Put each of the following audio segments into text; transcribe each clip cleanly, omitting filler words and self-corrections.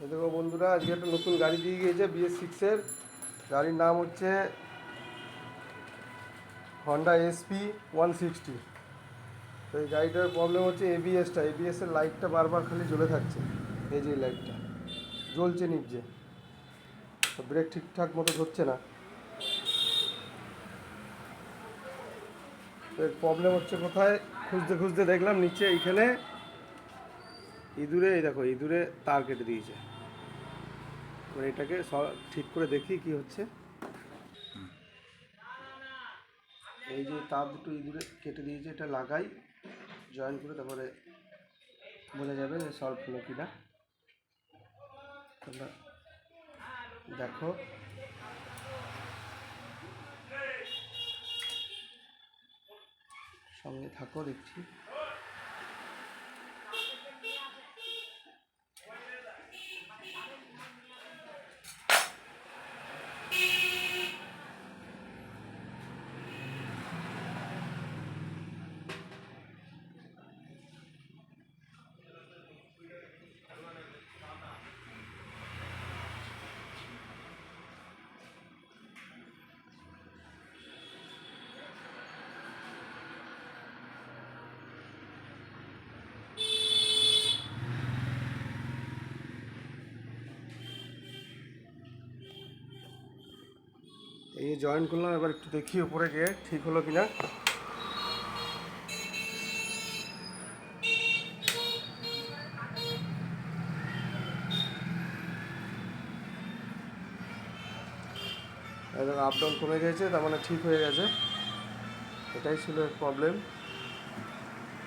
দেখো বন্ধুরা, আজকে একটা নতুন গাড়ি দিয়ে গিয়েছে BS6-এর। গাড়ির নাম হচ্ছে হন্ডা SP 160। তো এই গাড়িটার প্রবলেম হচ্ছে এবিএসের লাইটটা বারবার খালি জ্বলে থাকছে। এই যে লাইটটা জ্বলছে নিচে, তো ব্রেক ঠিকঠাক মতো ধরছে না। তো এর প্রবলেম হচ্ছে কোথায়, খুঁজতে খুঁজতে দেখলাম নিচে এইখানে ইঁদুরে, এই দেখো ইঁদুরে তার কেটে দিয়েছে। এবার এটাকে ঠিক করে দেখি কি হচ্ছে। এই যে তার দুটো ইঁদুরে কেটে দিয়েছে, এটা লাগাই জয়েন করে, তারপরে বোঝা যাবে যে সলভ হলো কিনা। তোমরা দেখো, সঙ্গে থাকো, দেখছি। এই যে জয়েন করলাম, এবার একটু দেখি উপরে গিয়ে ঠিক হলো কিনা। একদম আপ ডাউন কমে গেছে, তার মানে ঠিক হয়ে গেছে। এটাই ছিল প্রবলেম।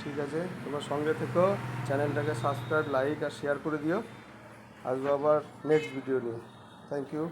ঠিক আছে, তোমার সঙ্গে থেকো, চ্যানেলটাকে সাবস্ক্রাইব, লাইক আর শেয়ার করে দিও। আসবো আবার নেক্সট ভিডিও নিয়ে। Thank you.